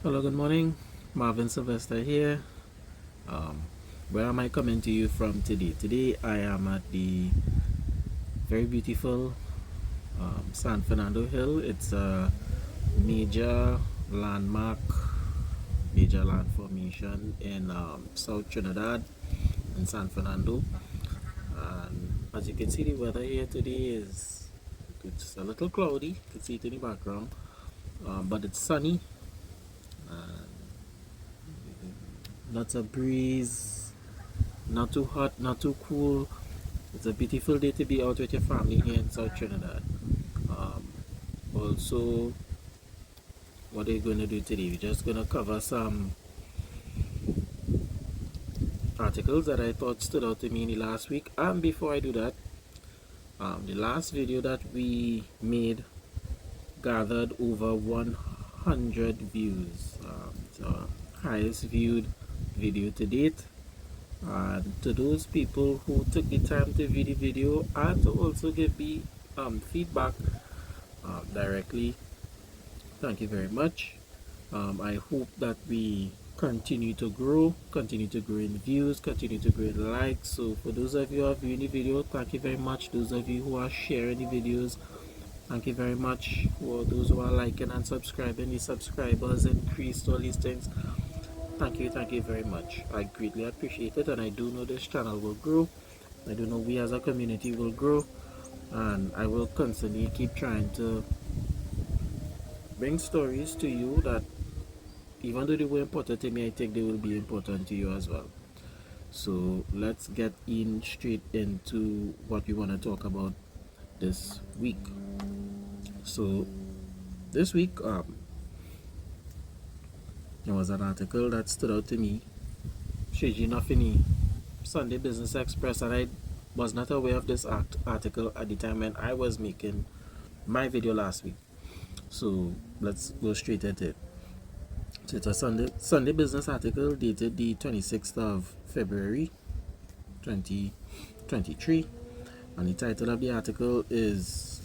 Hello, good morning. Marvin Sylvester here. Um, where am I coming to you from today? Today I am at the very beautiful San Fernando Hill. It's a major landmark, major land formation in South Trinidad in San Fernando. And as you can see, the weather here today is it's a little cloudy. You can see it in the background, but it's sunny. Lots of breeze, not too hot, not too cool. It's a beautiful day to be out with your family here in South Trinidad. Um, Also, what are you going to do today? We're just going to cover some articles that I thought stood out to me in the last week. And before I do that, the last video that we made gathered over 100 views. It's our highest viewed video to date. And to those people who took the time to view the video and to also give me feedback directly, thank you very much. I hope that we continue to grow in views, continue to grow in likes. So for those of you who are viewing the video, thank you very much. Those of you who are sharing the videos, thank you very much. For those who are liking and subscribing, the subscribers increased, all these things. Thank you very much. I greatly appreciate it, and I do know this channel will grow. I do know we as a community will grow, and I will constantly keep trying to bring stories to you that even though they were important to me, I think they will be important to you as well. So let's get in straight into what we want to talk about this week. So this week there was an article that stood out to me, strangely enough, in the Sunday Business Express, and I was not aware of this article at the time when I was making my video last week. So let's go straight at it. So it's a Sunday Business article dated the 26th of February 2023, and the title of the article is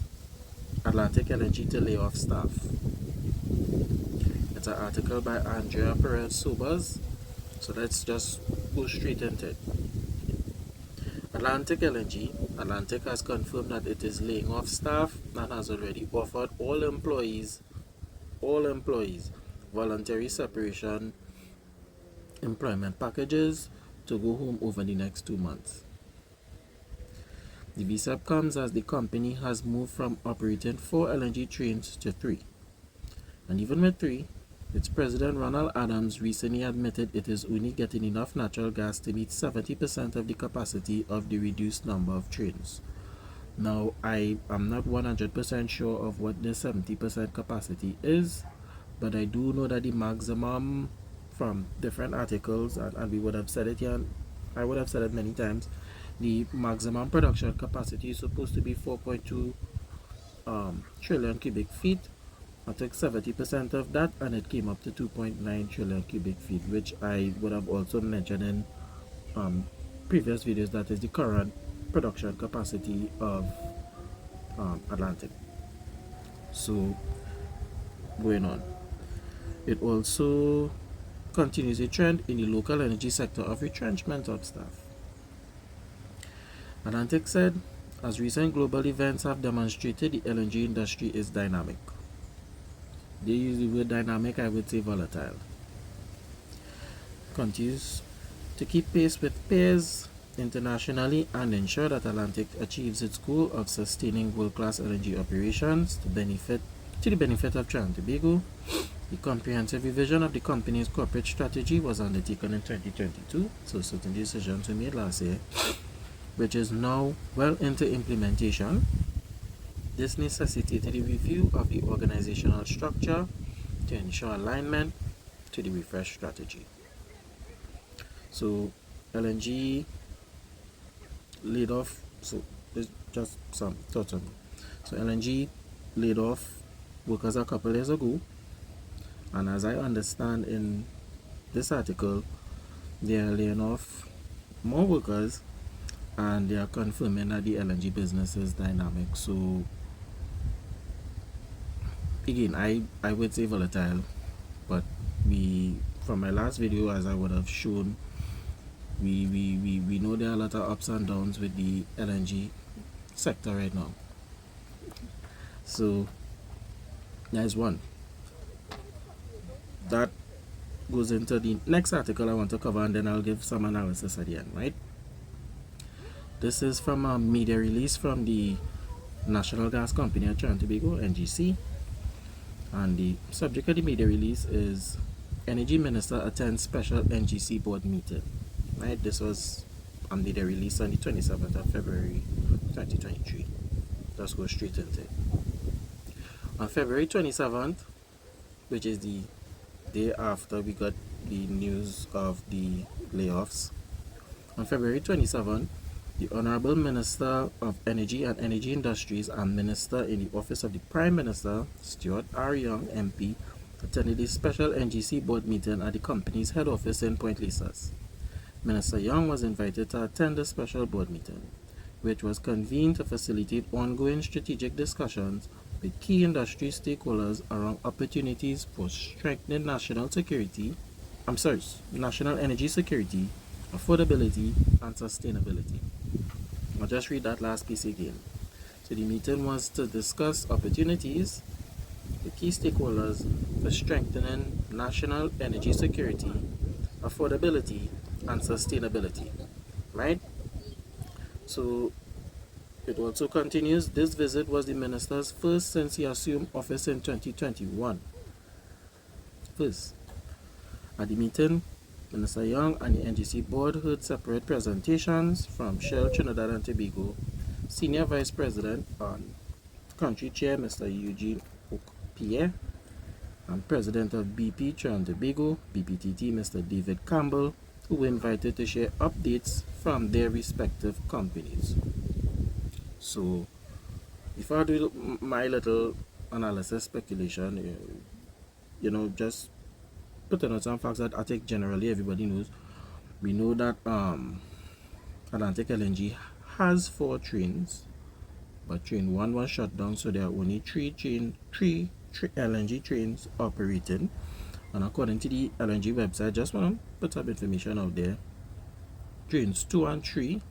Atlantic LNG to lay off staff. It's an article by Andrea Perez Sobers. So let's just go straight into it. Atlantic has confirmed that it is laying off staff and has already offered all employees voluntary separation employment packages to go home over the next 2 months. The VSEP comes as the company has moved from operating 4 LNG trains to 3. And even with 3, its president Ronald Adams recently admitted it is only getting enough natural gas to meet 70% of the capacity of the reduced number of trains. Now, I am not 100% sure of what the 70% capacity is, but I do know that the maximum from different articles, and we would have said it here, and I would have said it many times, the maximum production capacity is supposed to be 4.2 trillion cubic feet. I took 70% of that and it came up to 2.9 trillion cubic feet, which I would have also mentioned in previous videos. That is the current production capacity of Atlantic. So going on, it also continues a trend in the local energy sector of retrenchment of staff. Atlantic said, as recent global events have demonstrated, the LNG industry is dynamic. They use the word dynamic, I would say volatile. Continues to keep pace with peers internationally and ensure that Atlantic achieves its goal of sustaining world-class LNG operations to the benefit of Trinidad and Tobago. The comprehensive revision of the company's corporate strategy was undertaken in 2022, so certain decisions were made last year, which is now well into implementation. This necessitated a review of the organizational structure to ensure alignment to the refreshed strategy. So LNG laid off, so there's just some thoughts on it. So LNG laid off workers a couple years ago, and as I understand in this article, they are laying off more workers and they are confirming that the LNG business is dynamic. So again, I would say volatile, but from my last video, as I would have shown, we know there are a lot of ups and downs with the LNG sector right now. So there's one that goes into the next article I want to cover, and then I'll give some analysis at the end, right? This is from a media release from the National Gas Company of Trinidad and Tobago, NGC, and the subject of the media release is Energy Minister attends special NGC board meeting, right? This was on the release on the 27th of February 2023. Let's go straight into it. On February 27th, which is the day after we got the news of the layoffs, on February 27th, the Honorable Minister of Energy and Energy Industries and Minister in the Office of the Prime Minister, Stuart R. Young, MP, attended a special NGC board meeting at the company's head office in Point Lisas. Minister Young was invited to attend the special board meeting, which was convened to facilitate ongoing strategic discussions with key industry stakeholders around opportunities for strengthening national energy security, affordability, and sustainability. I'll just read that last piece again. So the meeting was to discuss opportunities with key stakeholders for strengthening national energy security, affordability, and sustainability, right? So it also continues, this visit was the minister's first since he assumed office in 2021. First. At the meeting, Minister Young and the NGC board heard separate presentations from Shell Trinidad and Tobago, Senior Vice President and Country Chair Mr. Eugene Pierre, and President of BP Trinidad and Tobago, BPTT, Mr. David Campbell, who were invited to share updates from their respective companies. So, before I do my little analysis speculation, just putting out some facts that I think generally everybody knows. We know that Atlantic LNG has 4 trains, but train 1 was shut down, so there are only 3 LNG trains operating. And according to the LNG website, just want to put some information out there. Trains 2 and 3,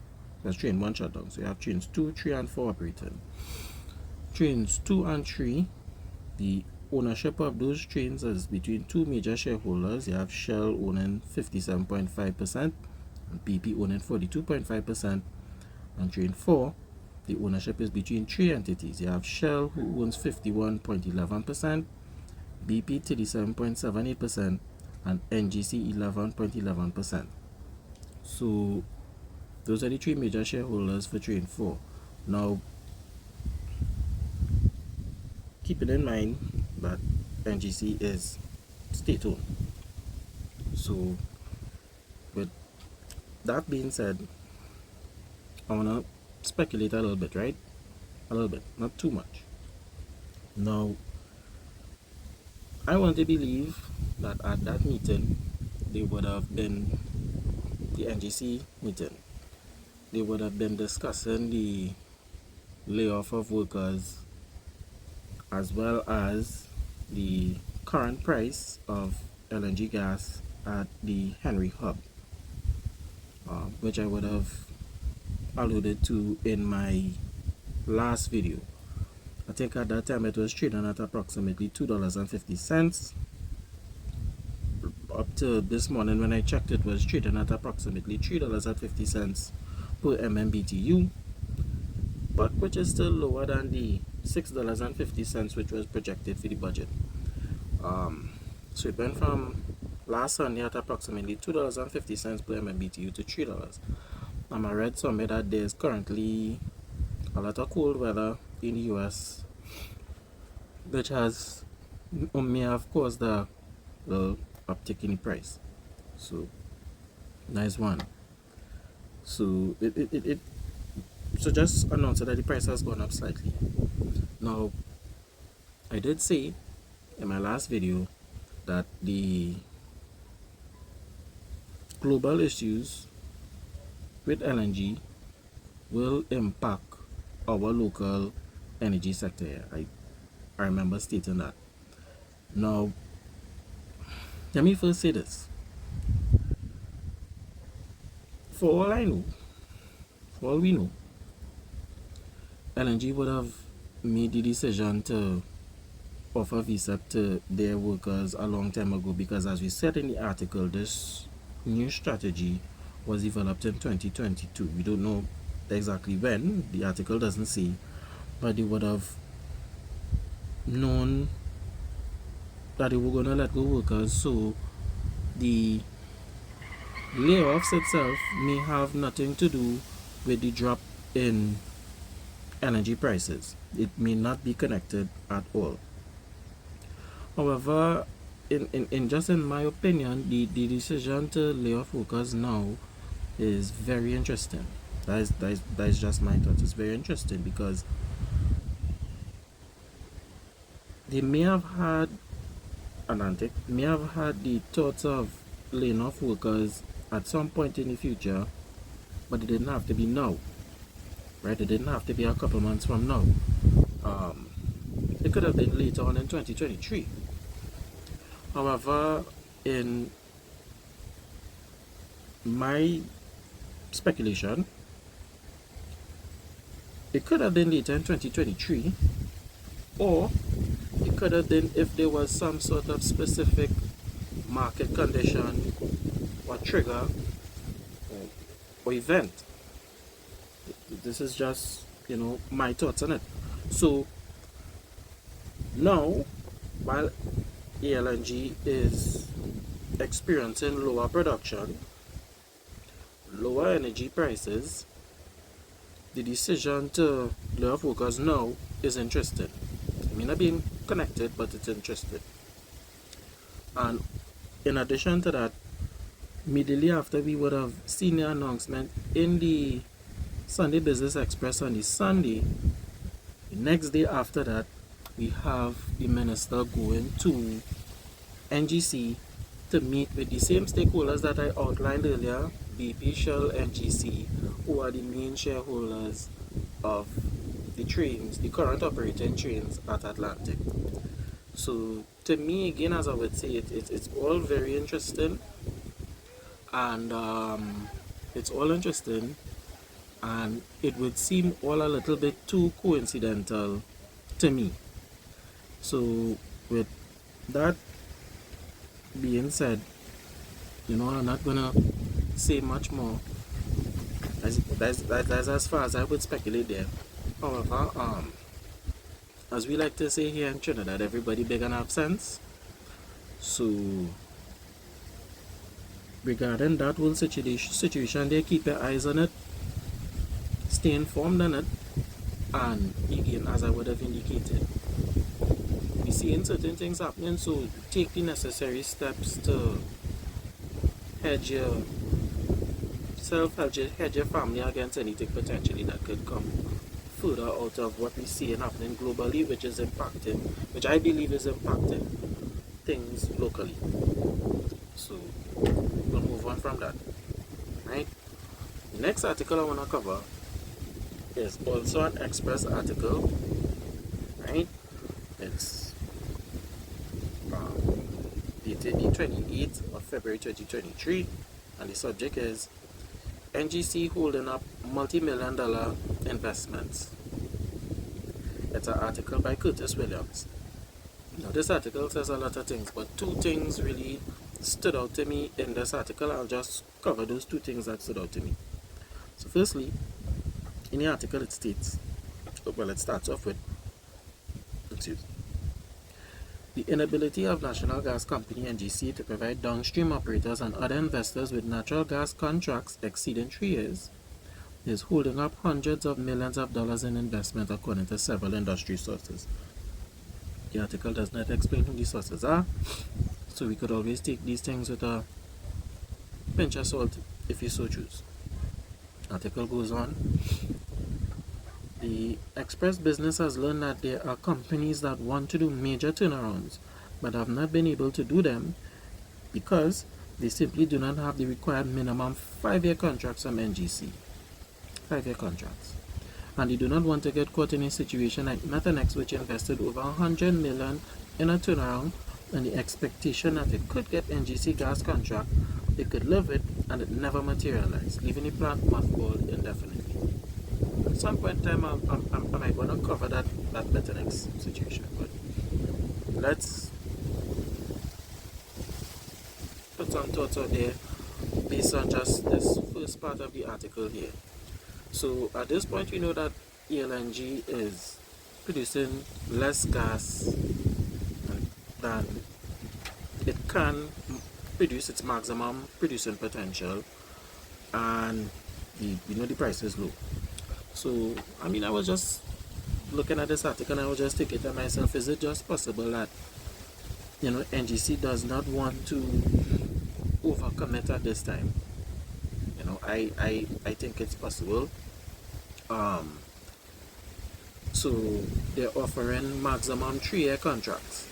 because train 1 shut down, so you have trains 2, 3, and 4 operating. Trains 2 and 3, the ownership of those trains is between 2 major shareholders. You have Shell owning 57.5% and BP owning 42.5%. And train 4, the ownership is between 3 entities. You have Shell, who owns 51.11%, BP 37.78%, and NGC 11.11%. So those are the 3 major shareholders for train 4. Now, keeping in mind that NGC is state-owned. So, with that being said, I want to speculate a little bit, right? A little bit, not too much. Now, I want to believe that at that meeting, they would have been, the NGC meeting, they would have been discussing the layoff of workers, as well as the current price of LNG gas at the Henry Hub, which I would have alluded to in my last video. I think at that time it was trading at approximately $2.50. Up to this morning when I checked, it was trading at approximately $3.50 per MMBTU, but which is still lower than the $6.50 which was projected for the budget. So it went from last Sunday at approximately $2.50 per MMBTU to $3. I read somewhere that there's currently a lot of cold weather in the US, which may have caused the uptick in the price. So nice one. So so just announced that the price has gone up slightly. Now, I did say in my last video that the global issues with LNG will impact our local energy sector here. I remember stating that. Now, Let me first say this. For all I know, for all we know, LNG would have made the decision to offer visa to their workers a long time ago, because as we said in the article, this new strategy was developed in 2022. We don't know exactly when, the article doesn't say, but they would have known that they were going to let go workers, so the layoffs itself may have nothing to do with the drop in energy prices. It may not be connected at all. However, in just in my opinion, the decision to lay off workers now is very interesting. That is just my thought. It's very interesting because they may have had the thoughts of laying off workers at some point in the future, but it didn't have to be now, right? It didn't have to be a couple months from now. It could have been later on in 2023. However, in my speculation, it could have been later in 2023, or it could have been if there was some sort of specific market condition or trigger or event. This is just, my thoughts on it. So now, while ALNG is experiencing lower production, lower energy prices, the decision to lay off workers now is interesting. It may not be connected, but it's interesting. And in addition to that, immediately after we would have seen the announcement in the Sunday Business Express on the Sunday, the next day after that, we have the minister going to NGC to meet with the same stakeholders that I outlined earlier, BP, Shell, NGC, who are the main shareholders of the trains, the current operating trains at Atlantic. So to me, again, as I would say, it's all very interesting, and it would seem all a little bit too coincidental to me. So with that being said, I'm not gonna say much more. That's as far as I would speculate there. However, as we like to say here in Trinidad, everybody big and have sense. So regarding that whole situation there, keep your eyes on it, stay informed on it, and again, as I would have indicated, we're seeing certain things happening, so take the necessary steps to hedge yourself, hedge your family against anything potentially that could come further out of what we see happening globally, which I believe is impacting things locally. So we'll move on from that. Right? The next article I want to cover is also an Express article. Right? It's dated the 28th of February 2023, and the subject is NGC holding up multi-million-dollar investments. It's an article by Curtis Williams. Now this article says a lot of things, but two things really stood out to me in this article. I'll just cover those two things that stood out to me. So firstly, in the article it states, it starts off with, the inability of National Gas Company NGC to provide downstream operators and other investors with natural gas contracts exceeding 3 years is holding up hundreds of millions of dollars in investment, according to several industry sources. The article does not explain who these sources are, so we could always take these things with a pinch of salt if you so choose. The article goes on. The Express business has learned that there are companies that want to do major turnarounds but have not been able to do them because they simply do not have the required minimum 5-year contracts from NGC. 5-year contracts. And they do not want to get caught in a situation like Methanex, which invested over $100 million in a turnaround and the expectation that it could get NGC gas contract, it could live it, and it never materialized, leaving the plant mothballed indefinitely. At some point in time, I might want to cover that better next situation, but let's put some thoughts out there based on just this first part of the article here. So at this point, we know that ALNG is producing less gas than it can produce its maximum producing potential, and the price is low. So I mean, I was just looking at this article and I was just thinking to myself, is it just possible that NGC does not want to overcommit at this time? I think it's possible. So they're offering maximum 3-year contracts.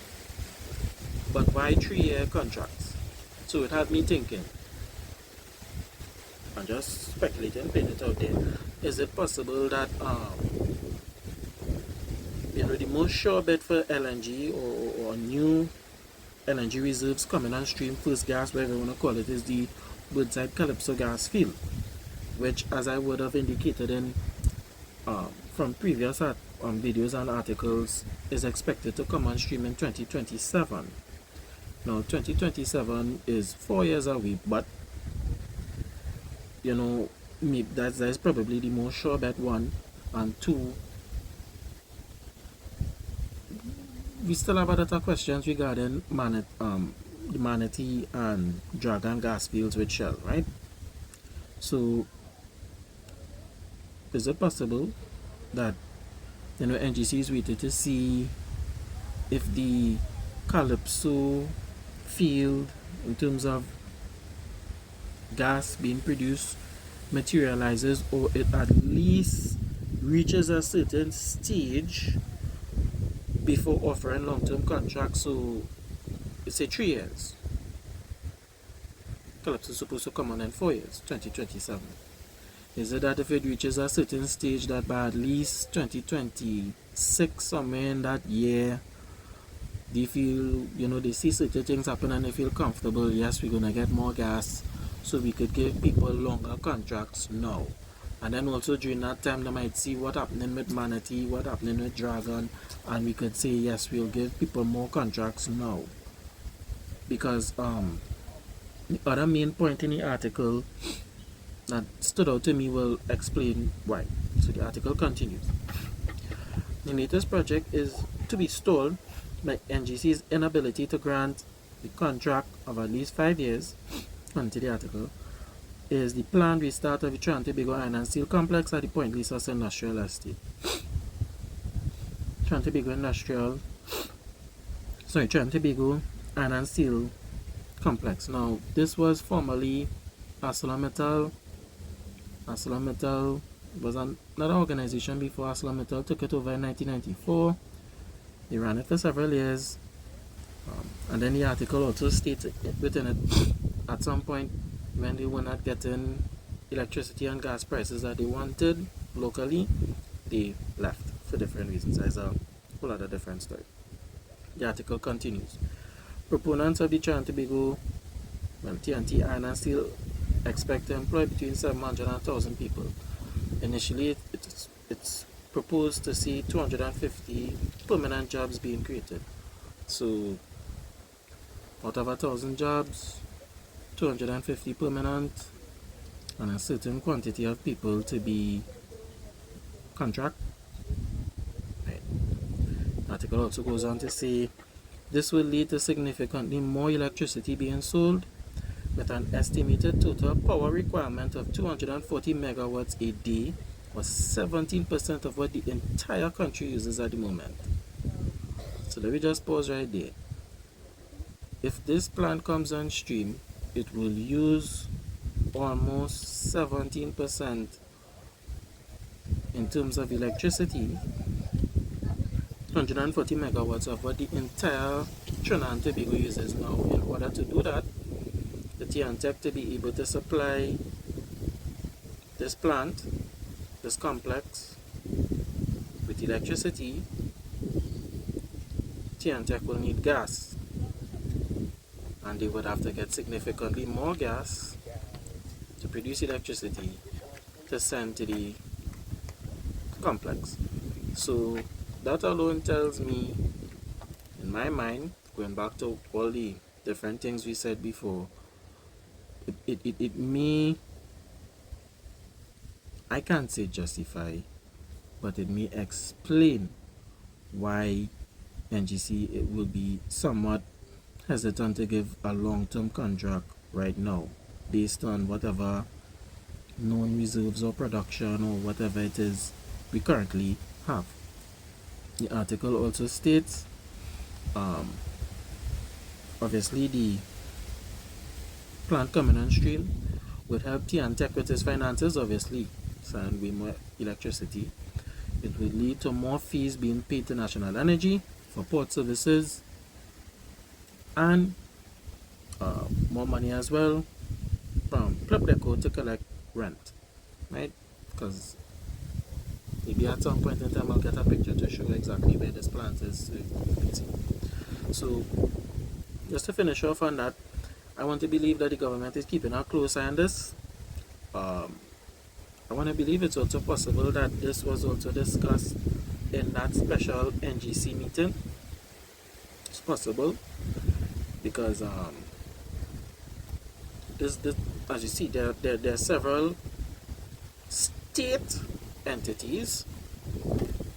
But why 3-year contracts? So it had me thinking, I'm just speculating, putting it out there. Is it possible that the most sure bet for LNG or new LNG reserves coming on stream, first gas, whatever you want to call it, is the Woodside Calypso gas field, which, as I would have indicated in from previous videos and articles, is expected to come on stream in 2027. Now 2027 is 4 years away, but that's probably the most sure bet, one. And two, we still have other questions regarding the Manatee and Dragon gas fields with Shell, right? So is it possible that NGC is waiting to see if the Calypso field, in terms of gas being produced, materializes, or it at least reaches a certain stage before offering long-term contracts? So it's say 3 years. Calypso is supposed to come on in 4 years, 2027. Is it that if it reaches a certain stage, that by at least 2026, somewhere in that year, they feel, they see certain things happen and they feel comfortable, yes, we're going to get more gas, so we could give people longer contracts now. And then also during that time, they might see what happening with Manatee, what happening with Dragon, and we could say, yes, we'll give people more contracts now. Because the other main point in the article that stood out to me will explain why. So the article continues. The latest project is to be stalled by NGC's inability to grant the contract of at least 5 years, until the article, is the planned restart of the Trinidad and Tobago Iron and Steel Complex at the Point Lisas Industrial Estate. Trinidad and Tobago Iron and Steel Complex. Now, this was formerly ArcelorMittal. ArcelorMittal was another organization before ArcelorMittal took it over in 1994. They ran it for several years. And then the article also states within it, at some point when they were not getting electricity and gas prices that they wanted locally, they left for different reasons. There's a whole other different story. The article continues. Proponents of the Trinidad and Tobago, TNT Iron and Steel, expect to employ between 700 and 1,000 people. Initially, it's proposed to see 250 permanent jobs being created. So, out of 1,000 jobs, 250 permanent, and a certain quantity of people to be contract. Right. The article also goes on to say this will lead to significantly more electricity being sold, with an estimated total power requirement of 240 megawatts a day, or 17% of what the entire country uses at the moment. So let me just pause right there. If this plant comes on stream, it will use almost 17% in terms of electricity, 140 megawatts of what the entire Trinidad and Tobago uses now. In order to do that, the TNTEC to be able to supply this plant, this complex, with electricity, TNTEC will need gas. and they would have to get significantly more gas to produce electricity to send to the complex. So that alone tells me, in my mind, going back to all the different things we said before, it may, I can't say justify, but it may explain why NGC it will be somewhat hesitant to give a long-term contract right now based on whatever known reserves or production or whatever it is we currently have. The article also states, obviously the plant coming on stream would help Tech with its finances, obviously, and with more electricity. It would lead to more fees being paid to National Energy for port services, and more money as well from Club Deco to collect rent, right? Because maybe at some point in time I'll get a picture to show exactly where this plant is. So just to finish off on that, I want to believe that the government is keeping a close eye on this. I want to believe it's also possible that this was also discussed in that special NGC meeting. It's possible because this as you see, there are several state entities,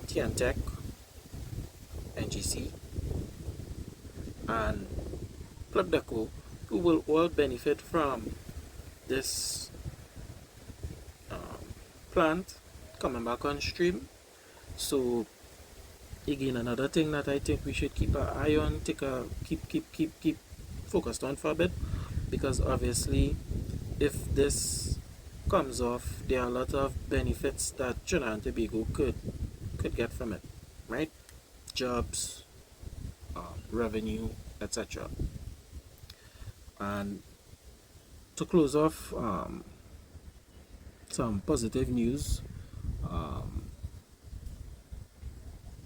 Tech, NGC, and Club Deco, who will all benefit from this plant coming back on stream. So again, another thing that I think we should keep an eye on, keep focused on for a bit, because obviously if this comes off, there are a lot of benefits that Trinidad and Tobago could get from it, right? Jobs, revenue, etc. And to close off, some positive news.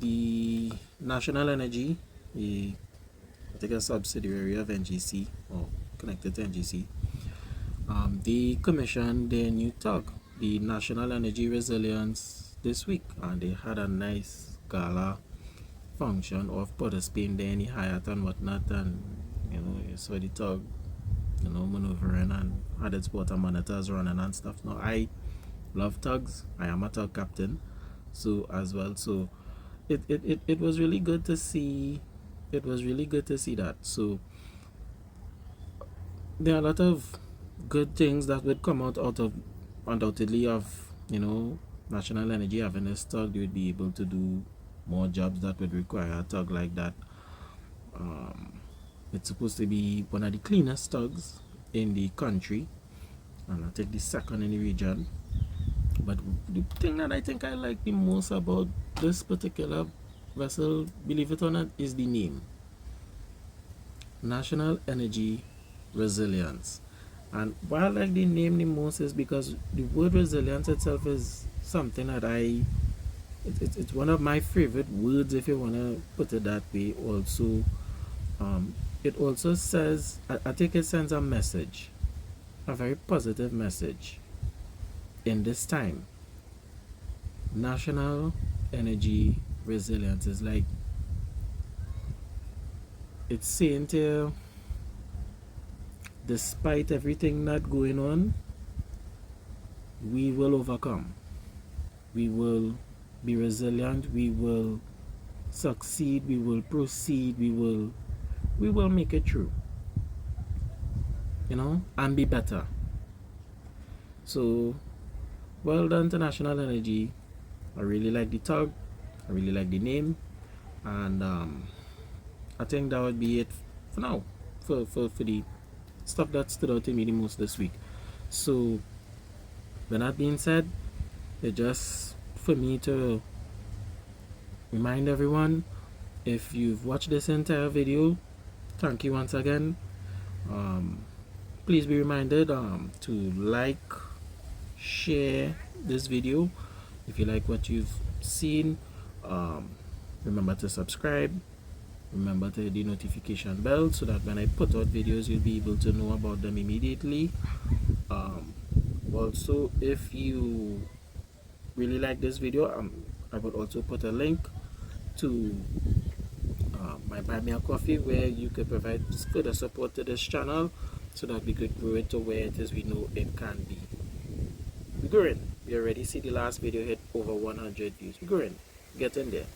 The National Energy, I think a subsidiary of NGC or connected to NGC, they commissioned their new tug, the National Energy Resilience, this week, and they had a nice gala function of participating there in the Hyatt and whatnot, and you saw the tug maneuvering and had its water monitors running and stuff. Now I love tugs, I am a tug captain, so as well, so it was really good to see. It was really good to see that. So there are a lot of good things that would come out of, undoubtedly, of National Energy having this tug. They would be able to do more jobs that would require a tug like that. It's supposed to be one of the cleanest tugs in the country, and I think the second in the region. But the thing that I think I like the most about this particular vessel, believe it or not, is the name, National Energy Resilience. And why I like the name the most is because the word resilience itself is something that it's one of my favorite words, if you want to put it that way. Also, it also says, I think it sends a message, a very positive message in this time. National Energy Resilience is like, it's saying to you, despite everything that going on, we will overcome. We will be resilient. We will succeed. We will proceed. We will make it through. And be better. So, well done to National Energy. I really like the tug. I really like the name. And I think that would be it for now. For the stuff that stood out to me the most this week. So, with that being said, it's just for me to remind everyone, if you've watched this entire video, thank you once again. Please be reminded to like, share this video. If you like what you've seen, remember to subscribe, Remember to hit the notification bell so that when I put out videos you'll be able to know about them immediately. Also, if you really like this video, I would also put a link to my Buy Me a Coffee, where you could provide further support to this channel so that we could grow it to where it is we know it can be. We're growing. We already see the last video hit over 100 views. We're growing. Get in there.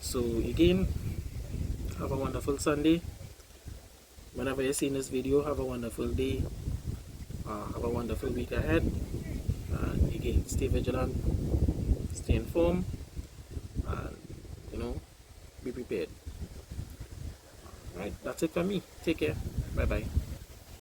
So again, have a wonderful Sunday. Whenever you're seeing this video, have a wonderful day. Have a wonderful week ahead. And again, stay vigilant, stay informed, and be prepared. Alright, that's it for me. Take care. Bye bye.